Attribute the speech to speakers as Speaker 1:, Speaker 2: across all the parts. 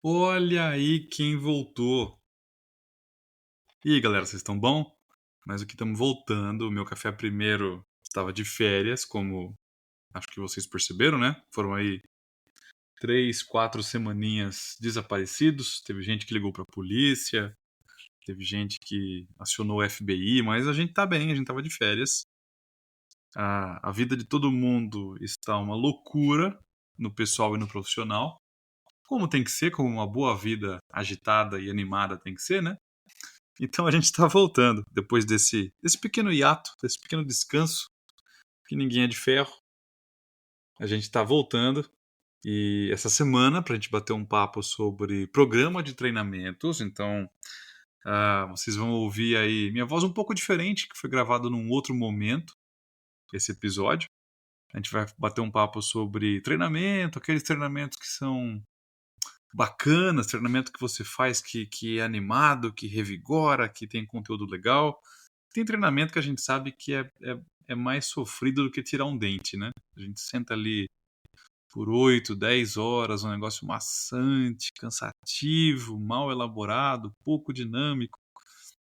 Speaker 1: Olha aí quem voltou. E aí, galera, vocês estão bom? Nós aqui estamos voltando. O meu café primeiro estava de férias, como acho que vocês perceberam, né? Foram aí 3, 4 semaninhas desaparecidos. Teve gente que ligou para a polícia, teve gente que acionou o FBI, mas a gente tá bem, a gente tava de férias. A vida de todo mundo está uma loucura, no pessoal e no profissional. Como tem que ser, como uma boa vida agitada e animada tem que ser, né? Então a gente está voltando, depois desse pequeno hiato, desse pequeno descanso, que ninguém é de ferro. A gente está voltando e essa semana, para a gente bater um papo sobre programa de treinamentos, então vocês vão ouvir aí minha voz um pouco diferente, que foi gravado num outro momento, esse episódio. A gente vai bater um papo sobre treinamento, aqueles treinamentos que são bacanas, treinamento que você faz que é animado, que revigora, que tem conteúdo legal. Tem treinamento que a gente sabe que é mais sofrido do que tirar um dente, né? A gente senta ali por 8, 10 horas, um negócio maçante, cansativo, mal elaborado, pouco dinâmico.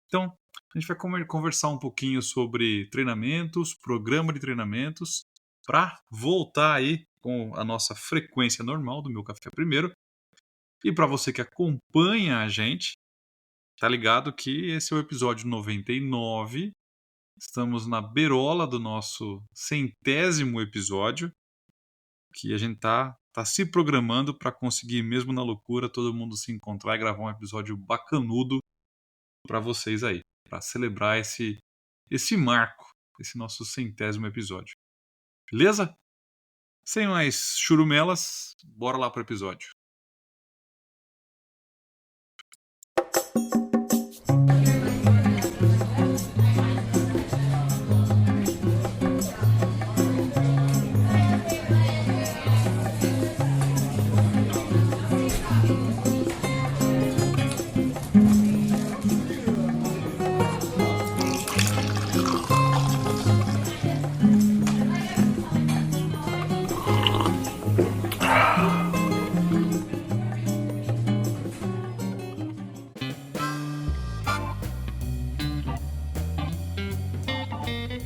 Speaker 1: Então, a gente vai conversar um pouquinho sobre treinamentos, programa de treinamentos, para voltar aí com a nossa frequência normal do meu café primeiro. E para você que acompanha a gente, tá ligado que esse é o episódio 99. Estamos na beirola do nosso 100º episódio, que a gente tá se programando para conseguir, mesmo na loucura, todo mundo se encontrar e gravar um episódio bacanudo para vocês aí, para celebrar esse marco, esse nosso 100º episódio. Beleza? Sem mais churumelas, bora lá pro episódio.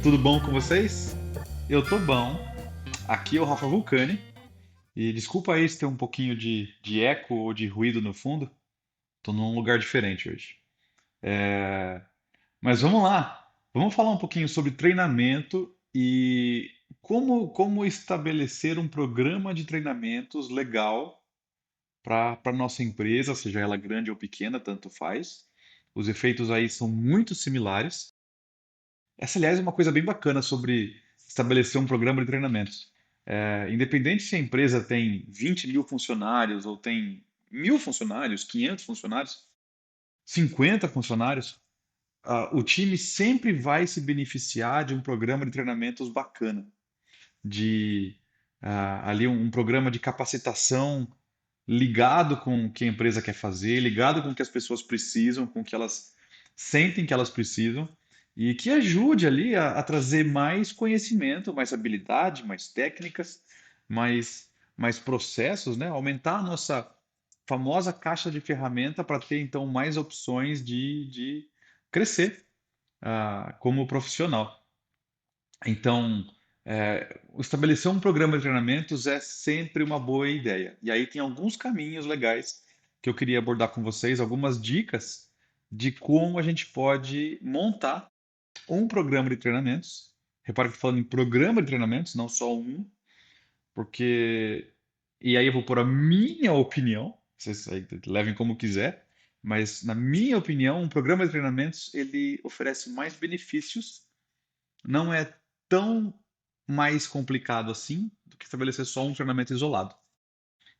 Speaker 1: Tudo bom com vocês? Eu tô bom. Aqui é o Rafa Vulcani. E desculpa aí se tem um pouquinho de eco ou de ruído no fundo. Tô num lugar diferente hoje. É, Mas vamos lá. Vamos falar um pouquinho sobre treinamento e como estabelecer um programa de treinamentos legal para nossa empresa, seja ela grande ou pequena, tanto faz. Os efeitos aí são muito similares. Essa, aliás, é uma coisa bem bacana sobre estabelecer um programa de treinamentos. Independente se a empresa tem 20 mil funcionários ou tem 1.000 funcionários, 500 funcionários, 50 funcionários, o time sempre vai se beneficiar de um programa de treinamentos bacana, de ali um programa de capacitação ligado com o que a empresa quer fazer, ligado com o que as pessoas precisam, com o que elas sentem que elas precisam, e que ajude ali a trazer mais conhecimento, mais habilidade, mais técnicas, mais processos, né? Aumentar a nossa famosa caixa de ferramenta para ter então mais opções de crescer como profissional. Então, estabelecer um programa de treinamentos é sempre uma boa ideia. E aí tem alguns caminhos legais que eu queria abordar com vocês, algumas dicas de como a gente pode montar um programa de treinamentos. Repara que eu estou falando em programa de treinamentos, não só um, porque. E aí eu vou pôr a minha opinião, vocês aí levem como quiser, mas na minha opinião, um programa de treinamentos ele oferece mais benefícios, não é tão mais complicado assim do que estabelecer só um treinamento isolado.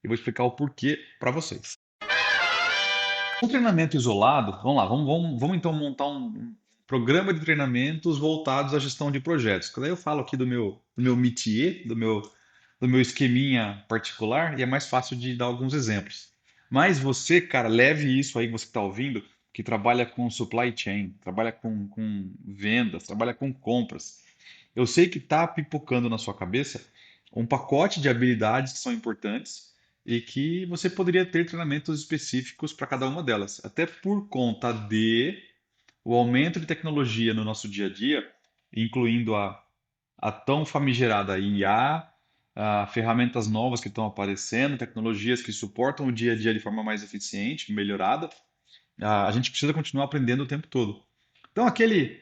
Speaker 1: E vou explicar o porquê para vocês. Um treinamento isolado, vamos lá, vamos então montar um programa de treinamentos voltados à gestão de projetos. Daí eu falo aqui do meu métier, do meu esqueminha particular, e é mais fácil de dar alguns exemplos. Mas você, cara, leve isso aí que você está ouvindo, que trabalha com supply chain, trabalha com vendas, trabalha com compras. Eu sei que está pipocando na sua cabeça um pacote de habilidades que são importantes e que você poderia ter treinamentos específicos para cada uma delas, até por conta de o aumento de tecnologia no nosso dia a dia, incluindo a tão famigerada IA, ferramentas novas que estão aparecendo, tecnologias que suportam o dia a dia de forma mais eficiente, melhorada. A gente precisa continuar aprendendo o tempo todo. Então, aquele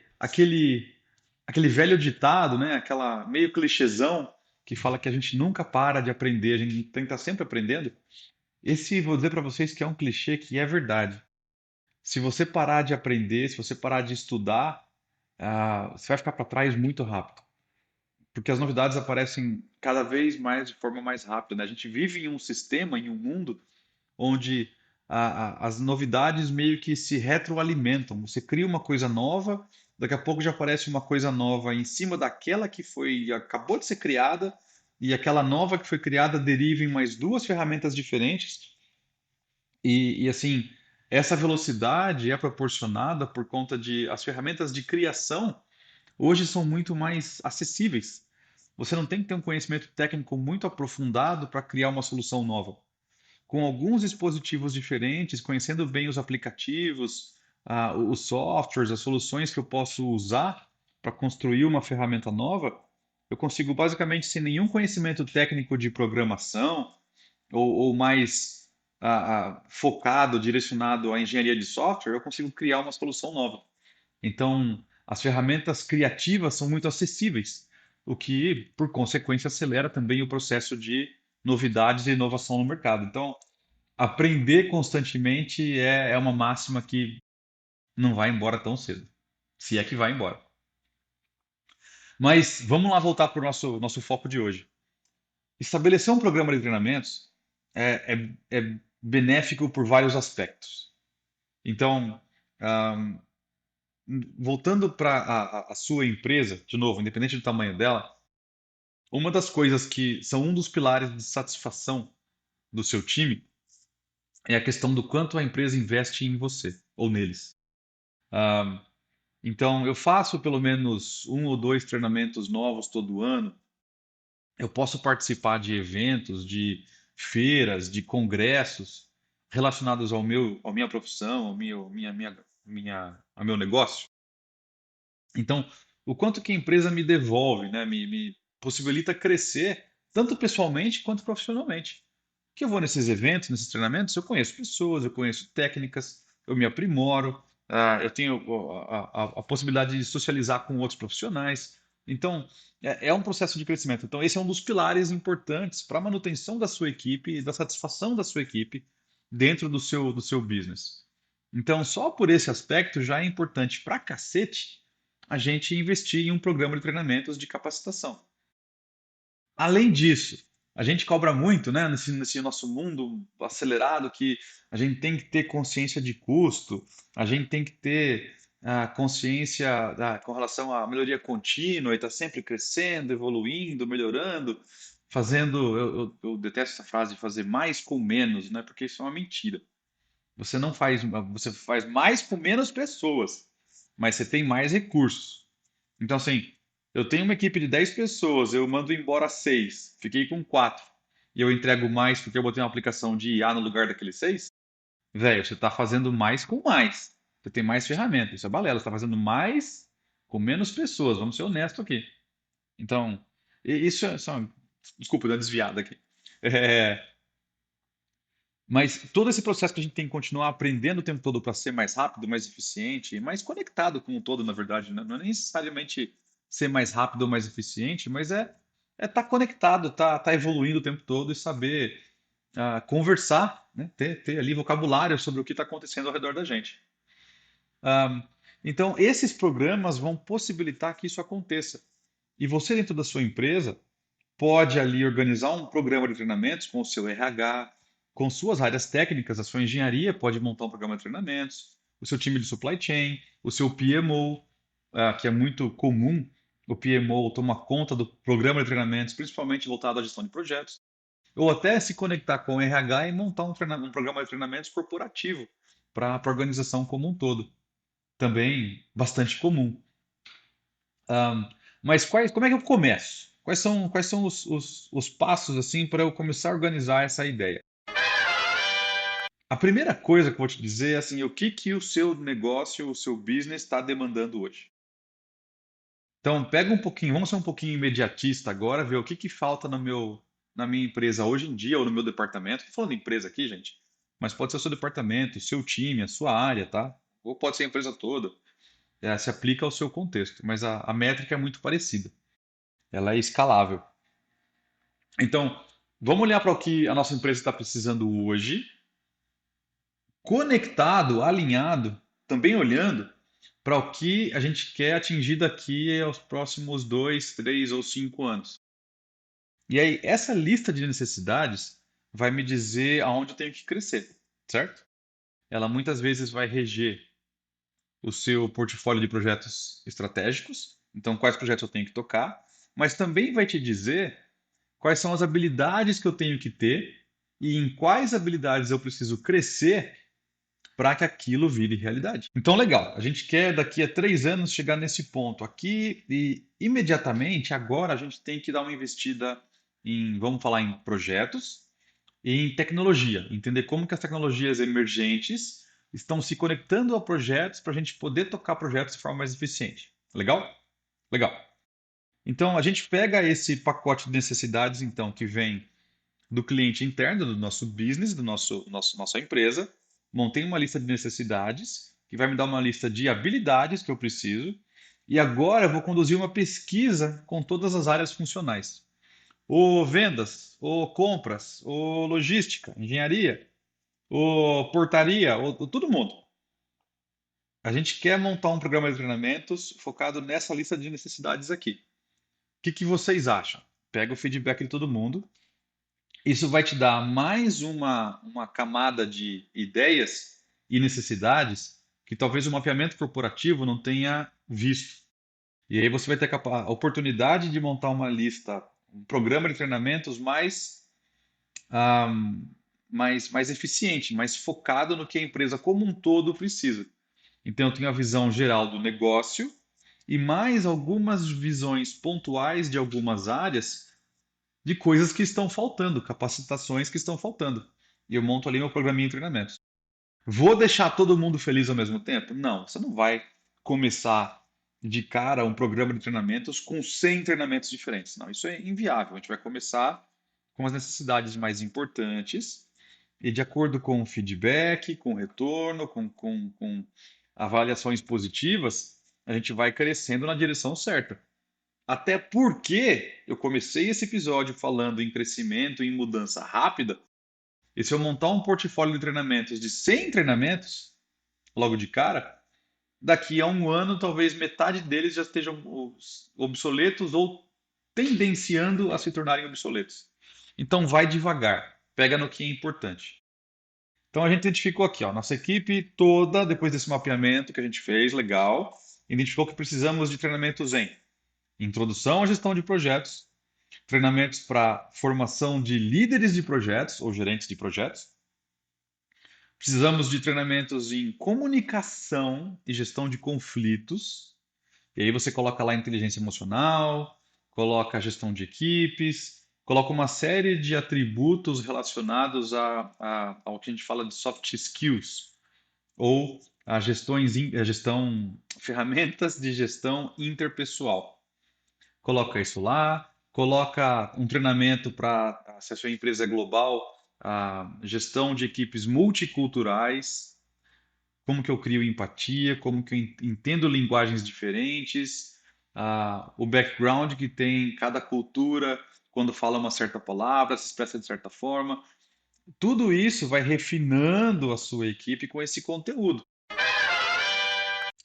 Speaker 1: velho ditado, né? Aquela meio clichêzão que fala que a gente nunca para de aprender, a gente tem que estar sempre aprendendo. Esse, vou dizer para vocês que é um clichê que é verdade. Se você parar de aprender, se você parar de estudar, você vai ficar para trás muito rápido, porque as novidades aparecem cada vez mais de forma mais rápida, né? A gente vive em um sistema, em um mundo onde as novidades meio que se retroalimentam. Você cria uma coisa nova, daqui a pouco já aparece uma coisa nova em cima daquela que foi acabou de ser criada, e aquela nova que foi criada deriva em mais duas ferramentas diferentes. Assim, essa velocidade é proporcionada por conta de as ferramentas de criação hoje são muito mais acessíveis. Você não tem que ter um conhecimento técnico muito aprofundado para criar uma solução nova. Com alguns dispositivos diferentes, conhecendo bem os aplicativos, os softwares, as soluções que eu posso usar para construir uma ferramenta nova, eu consigo basicamente, sem nenhum conhecimento técnico de programação ou mais focado, direcionado à engenharia de software, eu consigo criar uma solução nova. Então, as ferramentas criativas são muito acessíveis, o que, por consequência, acelera também o processo de novidades e inovação no mercado. Então, aprender constantemente é uma máxima que não vai embora tão cedo, se é que vai embora. Mas vamos lá voltar para o nosso foco de hoje. Estabelecer um programa de treinamentos é benéfico por vários aspectos. Então, ah, voltando para a sua empresa, de novo, independente do tamanho dela, uma das coisas que são um dos pilares de satisfação do seu time é a questão do quanto a empresa investe em você ou neles. Ah, então, eu faço pelo menos um ou dois treinamentos novos todo ano. Eu posso participar de eventos, de feiras, de congressos relacionados à minha profissão, ao meu negócio. Então, o quanto que a empresa me devolve, né, me possibilita crescer, tanto pessoalmente quanto profissionalmente. Que eu vou nesses eventos, nesses treinamentos, eu conheço pessoas, eu conheço técnicas, eu me aprimoro, eu tenho a possibilidade de socializar com outros profissionais. Então, é um processo de crescimento. Então, esse é um dos pilares importantes para a manutenção da sua equipe e da satisfação da sua equipe dentro do seu business. Então, só por esse aspecto já é importante pra cacete a gente investir em um programa de treinamentos de capacitação. Além disso, a gente cobra muito, né, nesse nosso mundo acelerado que a gente tem que ter consciência de custo, a gente tem que ter consciência com relação à melhoria contínua e estar sempre crescendo, evoluindo, melhorando, fazendo. Eu detesto essa frase de fazer mais com menos, né, porque isso é uma mentira. Você faz mais com menos pessoas, mas você tem mais recursos. Então, assim, eu tenho uma equipe de 10 pessoas, eu mando embora 6, fiquei com 4, e eu entrego mais porque eu botei uma aplicação de IA no lugar daqueles 6, velho, você está fazendo mais com mais. Você tem mais ferramentas, isso é balela, você está fazendo mais com menos pessoas, vamos ser honestos aqui. Então, isso é só. Desculpa, dar uma desviada aqui. É, mas todo esse processo que a gente tem que continuar aprendendo o tempo todo para ser mais rápido, mais eficiente, e mais conectado com o todo, na verdade, né? Não é necessariamente ser mais rápido ou mais eficiente, mas é estar conectado, tá evoluindo o tempo todo e saber conversar, né? Ter ali vocabulário sobre o que está acontecendo ao redor da gente. Ah, então, esses programas vão possibilitar que isso aconteça. E você, dentro da sua empresa, pode ali organizar um programa de treinamentos com o seu RH, com suas áreas técnicas, a sua engenharia pode montar um programa de treinamentos, o seu time de supply chain, o seu PMO, que é muito comum, o PMO toma conta do programa de treinamentos, principalmente voltado à gestão de projetos, ou até se conectar com o RH e montar um programa de treinamentos corporativo para a organização como um todo. Também bastante comum. Mas como é que eu começo? Quais são os passos assim para eu começar a organizar essa ideia? A primeira coisa que eu vou te dizer é assim, o que que o seu negócio, o seu business está demandando hoje? Então, pega um pouquinho, vamos ser um pouquinho imediatista agora, ver o que que falta na minha empresa hoje em dia ou no meu departamento. Estou falando de empresa aqui, gente, mas pode ser o seu departamento, o seu time, a sua área, tá? Ou pode ser a empresa toda. Se aplica ao seu contexto, mas a métrica é muito parecida. Ela é escalável. Então, vamos olhar para o que a nossa empresa está precisando hoje, conectado, alinhado, também olhando para o que a gente quer atingir daqui aos próximos 2, 3 ou 5 anos. E aí, essa lista de necessidades vai me dizer aonde eu tenho que crescer, certo? Ela muitas vezes vai reger o seu portfólio de projetos estratégicos, então quais projetos eu tenho que tocar, mas também vai te dizer quais são as habilidades que eu tenho que ter e em quais habilidades eu preciso crescer para que aquilo vire realidade. Então, legal, a gente quer daqui a 3 anos chegar nesse ponto aqui e imediatamente agora a gente tem que dar uma investida em, vamos falar em projetos e em tecnologia, entender como que as tecnologias emergentes estão se conectando a projetos para a gente poder tocar projetos de forma mais eficiente. Legal? Legal. Então, a gente pega esse pacote de necessidades, então, que vem do cliente interno, do nosso business, nossa empresa, montei uma lista de necessidades, que vai me dar uma lista de habilidades que eu preciso, e agora eu vou conduzir uma pesquisa com todas as áreas funcionais. Ou vendas, ou compras, ou logística, engenharia, ou portaria, ou todo mundo. A gente quer montar um programa de treinamentos focado nessa lista de necessidades aqui. O que que vocês acham? Pega o feedback de todo mundo. Isso vai te dar mais uma camada de ideias e necessidades que talvez o mapeamento corporativo não tenha visto. E aí você vai ter a oportunidade de montar uma lista, um programa de treinamentos ah, mais eficiente, mais focado no que a empresa como um todo precisa. Então eu tenho a visão geral do negócio e mais algumas visões pontuais de algumas áreas de coisas que estão faltando, capacitações que estão faltando. E eu monto ali meu programinha de treinamentos. Vou deixar todo mundo feliz ao mesmo tempo? Não, você não vai começar de cara um programa de treinamentos com 100 treinamentos diferentes. Não, isso é inviável. A gente vai começar com as necessidades mais importantes e de acordo com o feedback, com o retorno, com avaliações positivas, a gente vai crescendo na direção certa. Até porque eu comecei esse episódio falando em crescimento e em mudança rápida, e se eu montar um portfólio de treinamentos de 100 treinamentos, logo de cara, daqui a um ano, talvez metade deles já estejam obsoletos ou tendenciando a se tornarem obsoletos. Então, vai devagar, pega no que é importante. Então, a gente identificou aqui, ó, nossa equipe toda, depois desse mapeamento que a gente fez, legal, identificou que precisamos de treinamentos em introdução à gestão de projetos, treinamentos para formação de líderes de projetos ou gerentes de projetos. Precisamos de treinamentos em comunicação e gestão de conflitos. E aí você coloca lá inteligência emocional, coloca a gestão de equipes, coloca uma série de atributos relacionados ao que a gente fala de soft skills ou a gestão, ferramentas de gestão interpessoal. Coloca isso lá, coloca um treinamento para, se a sua empresa é global, a gestão de equipes multiculturais, como que eu crio empatia, como que eu entendo linguagens diferentes, o background que tem cada cultura quando fala uma certa palavra, se expressa de certa forma. Tudo isso vai refinando a sua equipe com esse conteúdo.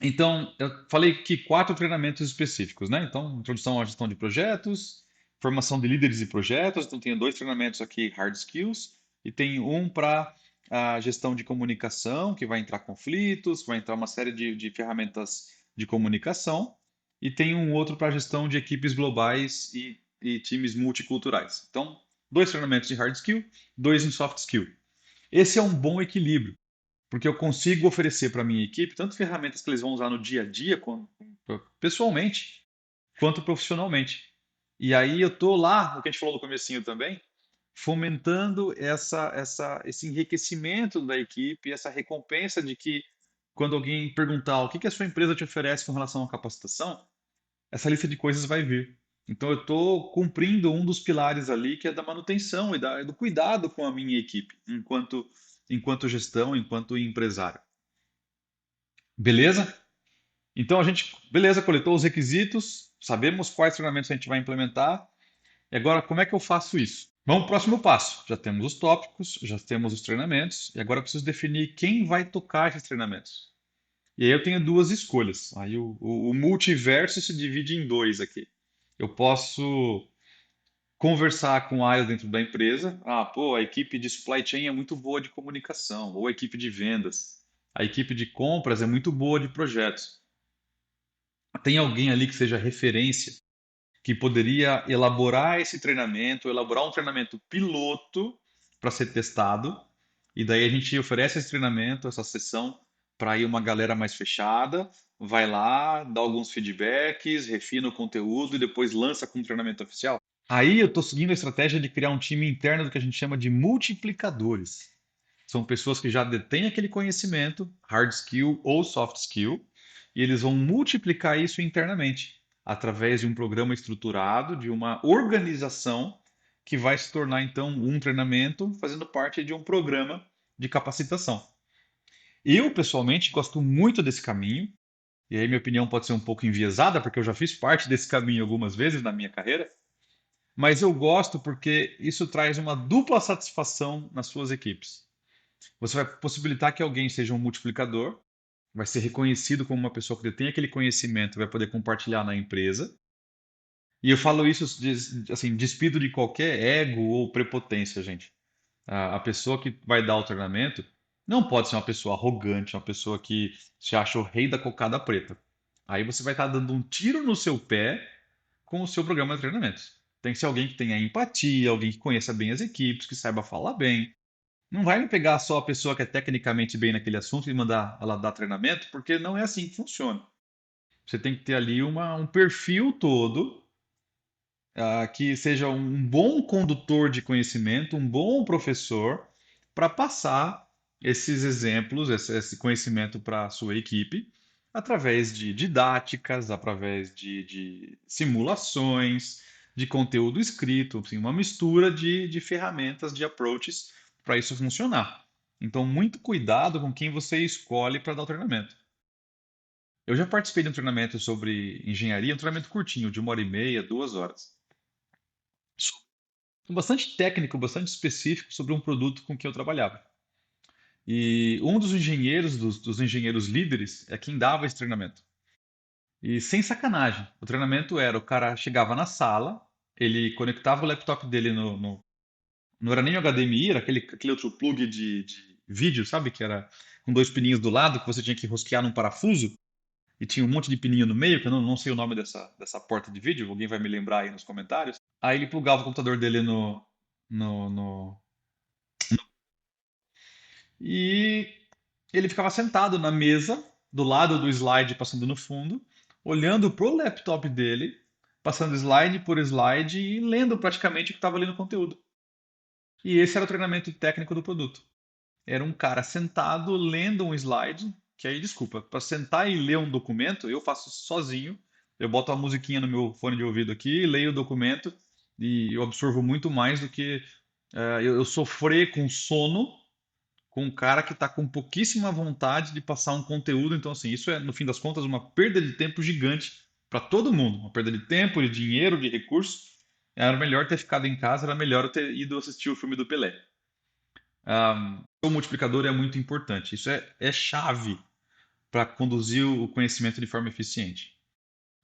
Speaker 1: Então, eu falei que 4 treinamentos específicos, né? Então, introdução à gestão de projetos, formação de líderes de projetos. Então, tenho 2 treinamentos aqui, hard skills, e tem um para a gestão de comunicação, que vai entrar conflitos, vai entrar uma série de ferramentas de comunicação, e tem um outro para gestão de equipes globais e times multiculturais. Então, 2 treinamentos de hard skill, 2 em soft skill. Esse é um bom equilíbrio porque eu consigo oferecer para a minha equipe tanto ferramentas que eles vão usar no dia a dia, pessoalmente, quanto profissionalmente. E aí eu tô lá, o que a gente falou no comecinho também, fomentando esse enriquecimento da equipe, essa recompensa de que quando alguém perguntar o que que a sua empresa te oferece com relação à capacitação, essa lista de coisas vai vir. Então eu estou cumprindo um dos pilares ali, que é da manutenção e do cuidado com a minha equipe, enquanto gestão, enquanto empresário. Beleza? Então a gente, beleza, coletou os requisitos, sabemos quais treinamentos a gente vai implementar. E agora, como é que eu faço isso? Vamos para o próximo passo. Já temos os tópicos, já temos os treinamentos, e agora eu preciso definir quem vai tocar esses treinamentos. E aí eu tenho duas escolhas. Aí o multiverso se divide em dois aqui. Eu posso conversar com áreas dentro da empresa. Ah, pô, a equipe de supply chain é muito boa de comunicação, ou a equipe de vendas. A equipe de compras é muito boa de projetos. Tem alguém ali que seja referência, que poderia elaborar esse treinamento, elaborar um treinamento piloto para ser testado, e daí a gente oferece esse treinamento, essa sessão, para ir uma galera mais fechada, vai lá, dá alguns feedbacks, refina o conteúdo e depois lança com um treinamento oficial. Aí eu estou seguindo a estratégia de criar um time interno do que a gente chama de multiplicadores. São pessoas que já detêm aquele conhecimento, hard skill ou soft skill, e eles vão multiplicar isso internamente, através de um programa estruturado, de uma organização que vai se tornar então um treinamento fazendo parte de um programa de capacitação. Eu, pessoalmente, gosto muito desse caminho, e aí minha opinião pode ser um pouco enviesada, porque eu já fiz parte desse caminho algumas vezes na minha carreira, mas eu gosto porque isso traz uma dupla satisfação nas suas equipes. Você vai possibilitar que alguém seja um multiplicador, vai ser reconhecido como uma pessoa que detém aquele conhecimento, vai poder compartilhar na empresa. E eu falo isso assim, despido de qualquer ego ou prepotência, gente. A pessoa que vai dar o treinamento não pode ser uma pessoa arrogante, uma pessoa que se acha o rei da cocada preta. Aí você vai estar dando um tiro no seu pé com o seu programa de treinamentos. Tem que ser alguém que tenha empatia, alguém que conheça bem as equipes, que saiba falar bem. Não vai me pegar só a pessoa que é tecnicamente bem naquele assunto e mandar ela dar treinamento, porque não é assim que funciona. Você tem que ter ali um perfil todo, que seja um bom condutor de conhecimento, um bom professor, para passar esses exemplos, esse conhecimento para a sua equipe, através de didáticas, através de simulações, de conteúdo escrito, assim, uma mistura de ferramentas, de approaches para isso funcionar. Então, muito cuidado com quem você escolhe para dar o treinamento. Eu já participei de um treinamento sobre engenharia, um treinamento curtinho, de 1 hora e meia, 2 horas. Bastante técnico, bastante específico sobre um produto com que eu trabalhava. E um dos engenheiros, dos engenheiros líderes, é quem dava esse treinamento. E sem sacanagem, o treinamento era, o cara chegava na sala, ele conectava o laptop dele não era nem o HDMI, era aquele outro plug de vídeo, sabe? Que era com dois pininhos do lado, que você tinha que rosquear num parafuso, e tinha um monte de pininho no meio, que eu não sei o nome dessa porta de vídeo, alguém vai me lembrar aí nos comentários. Aí ele plugava o computador dele no, no, e ele ficava sentado na mesa, do lado do slide passando no fundo, olhando pro laptop dele, passando slide por slide e lendo praticamente o que estava ali no conteúdo. E esse era o treinamento técnico do produto. Era um cara sentado lendo um slide, que aí, desculpa, para sentar e ler um documento, eu faço sozinho. Eu boto a musiquinha no meu fone de ouvido aqui, leio o documento e eu absorvo muito mais do que eu sofrer com sono com um cara que está com pouquíssima vontade de passar um conteúdo. Então, assim, isso é, no fim das contas, uma perda de tempo gigante para todo mundo. Uma perda de tempo, de dinheiro, de recursos. Era melhor ter ficado em casa, era melhor eu ter ido assistir o filme do Pelé. O multiplicador é muito importante. Isso é chave para conduzir o conhecimento de forma eficiente.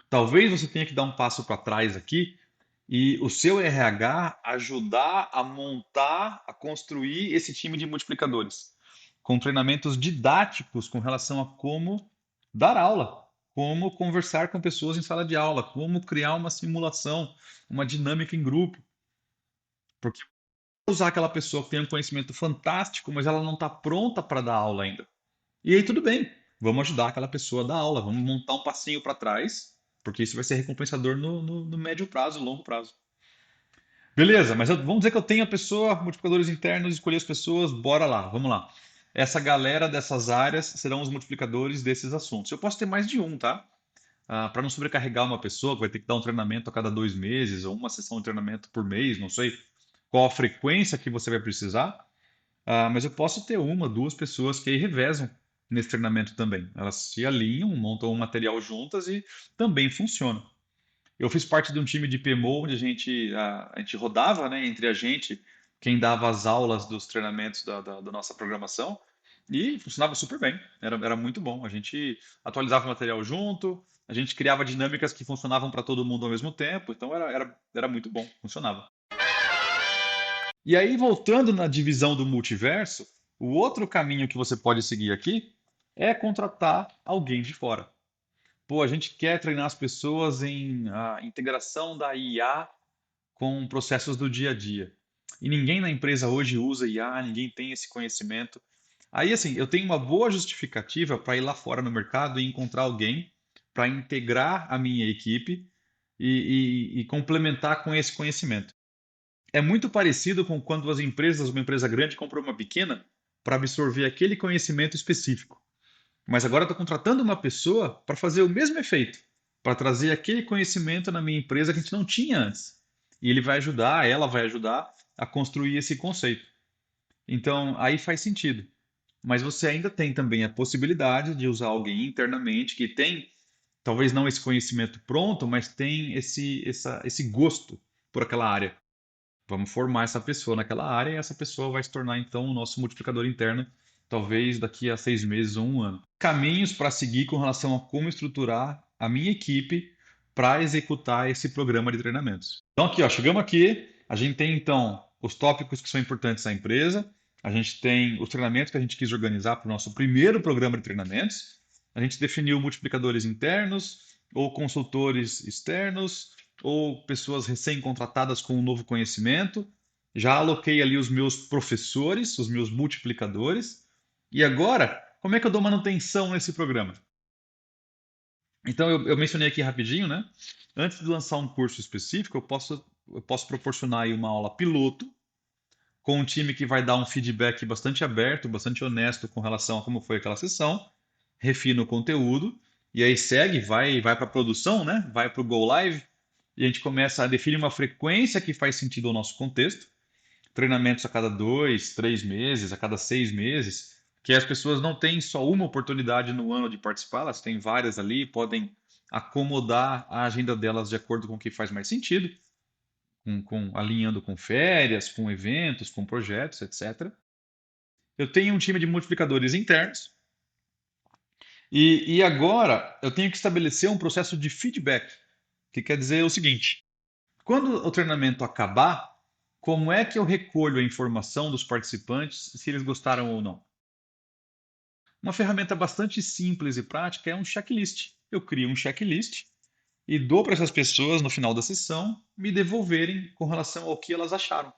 Speaker 1: Talvez você tenha que dar um passo para trás aqui e o seu RH ajudar a montar, a construir esse time de multiplicadores, com treinamentos didáticos com relação a como dar aula, como conversar com pessoas em sala de aula, como criar uma simulação, uma dinâmica em grupo. Porque usar aquela pessoa que tem um conhecimento fantástico, mas ela não está pronta para dar aula ainda. E aí tudo bem, vamos ajudar aquela pessoa a dar aula, vamos montar um passinho para trás, porque isso vai ser recompensador no médio prazo, longo prazo. Beleza, mas vamos dizer que eu tenho a pessoa, multiplicadores internos, escolhi as pessoas, bora lá, vamos lá. Essa galera dessas áreas serão os multiplicadores desses assuntos. Eu posso ter mais de um, tá? Para não sobrecarregar uma pessoa que vai ter que dar um treinamento a cada 2 meses ou uma sessão de treinamento por mês, não sei qual a frequência que você vai precisar. Mas eu posso ter uma, duas pessoas que aí revezam nesse treinamento também. Elas se alinham, montam um material juntas e também funciona. Eu fiz parte de um time de PMO onde a gente rodava, né, entre a gente, quem dava as aulas dos treinamentos da nossa programação, e funcionava super bem. Era muito bom. A gente atualizava o material junto, a gente criava dinâmicas que funcionavam para todo mundo ao mesmo tempo, então era muito bom, funcionava. E aí, voltando na divisão do multiverso, o outro caminho que você pode seguir aqui é contratar alguém de fora. Pô, a gente quer treinar as pessoas em integração da IA com processos do dia a dia. E ninguém na empresa hoje usa IA, ninguém tem esse conhecimento. Aí, assim, eu tenho uma boa justificativa para ir lá fora no mercado e encontrar alguém para integrar a minha equipe e complementar com esse conhecimento. É muito parecido com quando as empresas, uma empresa grande comprou uma pequena para absorver aquele conhecimento específico. Mas agora eu estou contratando uma pessoa para fazer o mesmo efeito, para trazer aquele conhecimento na minha empresa que a gente não tinha antes. E ele vai ajudar, ela vai ajudar a construir esse conceito. Então, aí faz sentido. Mas você ainda tem também a possibilidade de usar alguém internamente que tem, talvez não esse conhecimento pronto, mas tem esse gosto por aquela área. Vamos formar essa pessoa naquela área e essa pessoa vai se tornar então o nosso multiplicador interno, talvez daqui a 6 meses ou um ano. Caminhos para seguir com relação a como estruturar a minha equipe para executar esse programa de treinamentos. Então aqui, ó, chegamos aqui, a gente tem então os tópicos que são importantes à empresa, a gente tem os treinamentos que a gente quis organizar para o nosso primeiro programa de treinamentos, a gente definiu multiplicadores internos ou consultores externos, ou pessoas recém-contratadas com um novo conhecimento. Já aloquei ali os meus professores, os meus multiplicadores. E agora, como é que eu dou manutenção nesse programa? Então, eu mencionei aqui rapidinho, né? Antes de lançar um curso específico, eu posso proporcionar aí uma aula piloto com um time que vai dar um feedback bastante aberto, bastante honesto com relação a como foi aquela sessão, refina o conteúdo, e aí segue, vai para a produção, né? Vai para o Go Live, e a gente começa a definir uma frequência que faz sentido ao nosso contexto, treinamentos a cada 2, 3 meses, a cada 6 meses, que as pessoas não têm só uma oportunidade no ano de participar, elas têm várias ali, podem acomodar a agenda delas de acordo com o que faz mais sentido, alinhando com férias, com eventos, com projetos, etc. Eu tenho um time de multiplicadores internos e agora eu tenho que estabelecer um processo de feedback, que quer dizer o seguinte: quando o treinamento acabar, como é que eu recolho a informação dos participantes se eles gostaram ou não? Uma ferramenta bastante simples e prática é um checklist. Eu crio um checklist e dou para essas pessoas no final da sessão me devolverem com relação ao que elas acharam.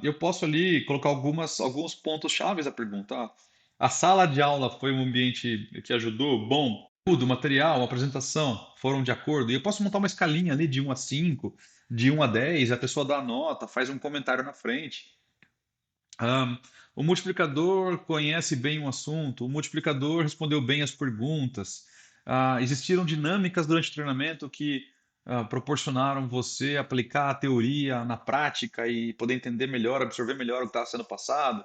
Speaker 1: Eu posso ali colocar alguns pontos chaves a pergunta. A sala de aula foi um ambiente que ajudou? Bom, tudo, material, apresentação, foram de acordo. E eu posso montar uma escalinha ali de 1 a 5, de 1 a 10, a pessoa dá a nota, faz um comentário na frente. O multiplicador conhece bem o assunto, o multiplicador respondeu bem as perguntas. Existiram dinâmicas durante o treinamento que proporcionaram você aplicar a teoria na prática e poder entender melhor, absorver melhor o que estava sendo passado.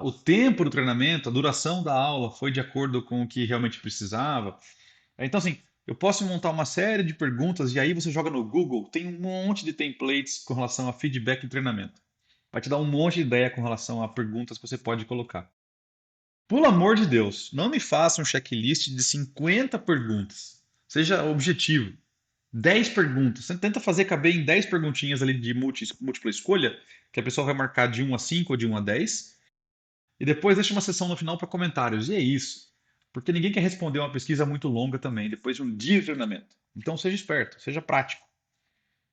Speaker 1: O tempo do treinamento, a duração da aula foi de acordo com o que realmente precisava. Então, assim, eu posso montar uma série de perguntas e aí você joga no Google, tem um monte de templates com relação a feedback e treinamento. Vai te dar um monte de ideia com relação a perguntas que você pode colocar. Por amor de Deus, não me faça um checklist de 50 perguntas. Seja objetivo. 10 perguntas. Você tenta fazer caber em 10 perguntinhas ali de múltipla escolha, que a pessoa vai marcar de 1 a 5 ou de 1 a 10. E depois deixa uma sessão no final para comentários. E é isso. Porque ninguém quer responder uma pesquisa muito longa também, depois de um dia de treinamento. Então seja esperto, seja prático.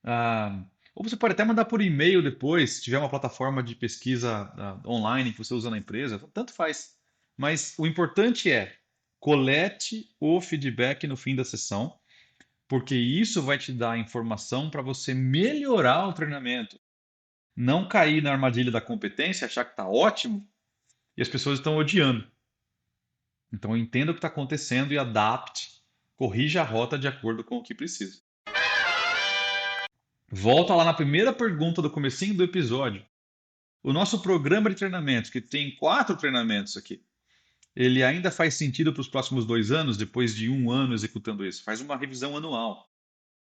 Speaker 1: Ah, ou você pode até mandar por e-mail depois, se tiver uma plataforma de pesquisa online que você usa na empresa, tanto faz. Mas o importante é colete o feedback no fim da sessão, porque isso vai te dar informação para você melhorar o treinamento. Não cair na armadilha da competência, achar que está ótimo e as pessoas estão odiando. Então entenda o que está acontecendo e adapte, corrija a rota de acordo com o que precisa. Volta lá na primeira pergunta do comecinho do episódio. O nosso programa de treinamentos, que tem 4 treinamentos aqui, ele ainda faz sentido para os próximos 2 anos, depois de 1 ano executando isso? Faz uma revisão anual.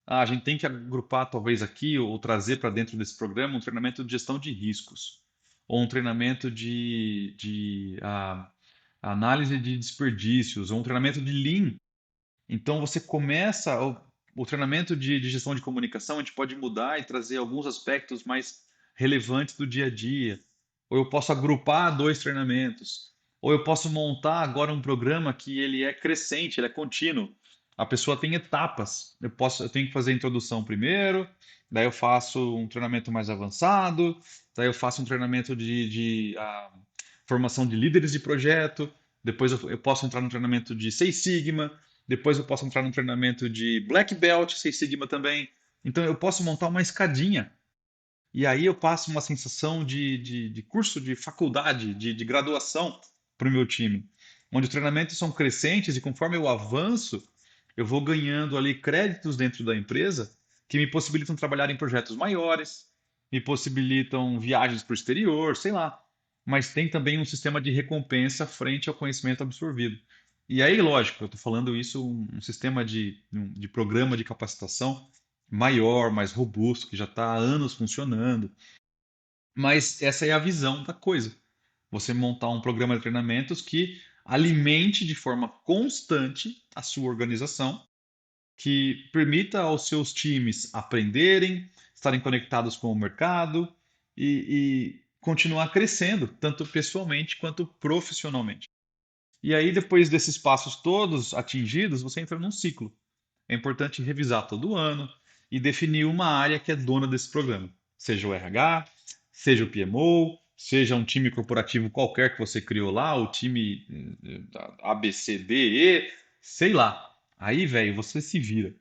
Speaker 1: A gente tem que agrupar talvez aqui ou trazer para dentro desse programa um treinamento de gestão de riscos, ou um treinamento de análise de desperdícios, ou um treinamento de Lean. Então você começa o treinamento de gestão de comunicação, a gente pode mudar e trazer alguns aspectos mais relevantes do dia a dia. Ou eu posso agrupar 2 treinamentos. Ou eu posso montar agora um programa que ele é crescente, ele é contínuo. A pessoa tem etapas. Eu tenho que fazer a introdução primeiro, daí eu faço um treinamento mais avançado, daí eu faço um treinamento de formação de líderes de projeto, depois eu posso entrar no treinamento de Six Sigma, depois eu posso entrar no treinamento de Black Belt, Six Sigma também. Então eu posso montar uma escadinha. E aí eu passo uma sensação de curso de faculdade, de graduação para o meu time, onde os treinamentos são crescentes e conforme eu avanço, eu vou ganhando ali créditos dentro da empresa que me possibilitam trabalhar em projetos maiores, me possibilitam viagens para o exterior, sei lá. Mas tem também um sistema de recompensa frente ao conhecimento absorvido. E aí, lógico, eu estou falando isso, um sistema de programa de capacitação maior, mais robusto, que já está há anos funcionando. Mas essa é a visão da coisa. Você montar um programa de treinamentos que alimente de forma constante a sua organização, que permita aos seus times aprenderem, estarem conectados com o mercado e continuar crescendo, tanto pessoalmente quanto profissionalmente. E aí, depois desses passos todos atingidos, você entra num ciclo. É importante revisar todo ano e definir uma área que é dona desse programa, seja o RH, seja o PMO, seja um time corporativo qualquer que você criou lá, o time ABCDE, sei lá. Aí, velho, você se vira.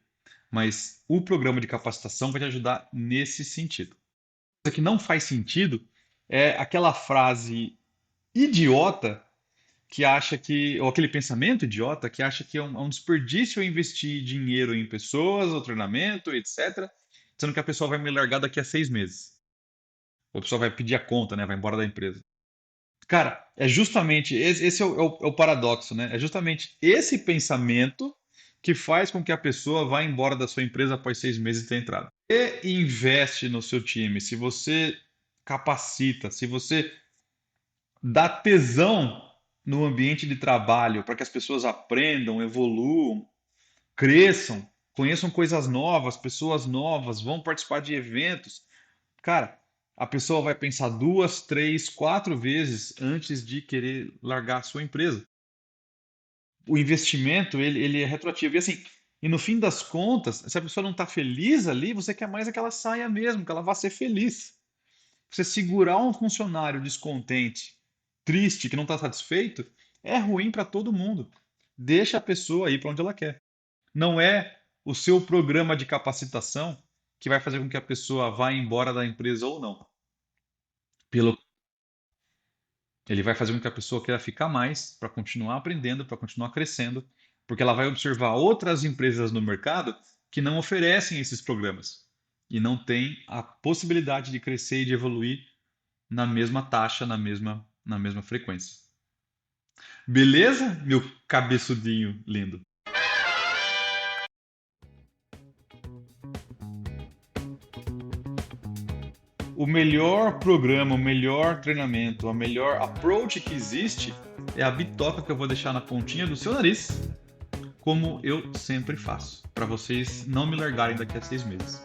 Speaker 1: Mas o programa de capacitação vai te ajudar nesse sentido. O que não faz sentido é aquela frase idiota que acha que, ou aquele pensamento idiota que acha que é um desperdício investir dinheiro em pessoas, ou treinamento, etc., sendo que a pessoa vai me largar daqui a 6 meses. Ou a pessoa vai pedir a conta, né? Vai embora da empresa. Cara, é justamente, esse é o paradoxo, né? É justamente esse pensamento que faz com que a pessoa vá embora da sua empresa após 6 meses de ter entrado. E investe no seu time, se você capacita, se você dá tesão no ambiente de trabalho para que as pessoas aprendam, evoluam, cresçam, conheçam coisas novas, pessoas novas, vão participar de eventos. Cara, a pessoa vai pensar 2, 3, 4 vezes antes de querer largar a sua empresa. O investimento, ele é retroativo. E assim, e no fim das contas, se a pessoa não está feliz ali, você quer mais é que ela saia mesmo, que ela vá ser feliz. Você segurar um funcionário descontente, triste, que não está satisfeito, é ruim para todo mundo. Deixa a pessoa ir para onde ela quer. Não é o seu programa de capacitação que vai fazer com que a pessoa vá embora da empresa ou não. Pelo, ele vai fazer com que a pessoa queira ficar mais para continuar aprendendo, para continuar crescendo, porque ela vai observar outras empresas no mercado que não oferecem esses programas e não tem a possibilidade de crescer e de evoluir na mesma taxa, na mesma frequência. Beleza, meu cabeçudinho lindo? O melhor programa, o melhor treinamento, a melhor approach que existe é a bitoca que eu vou deixar na pontinha do seu nariz, como eu sempre faço, para vocês não me largarem daqui a 6 meses.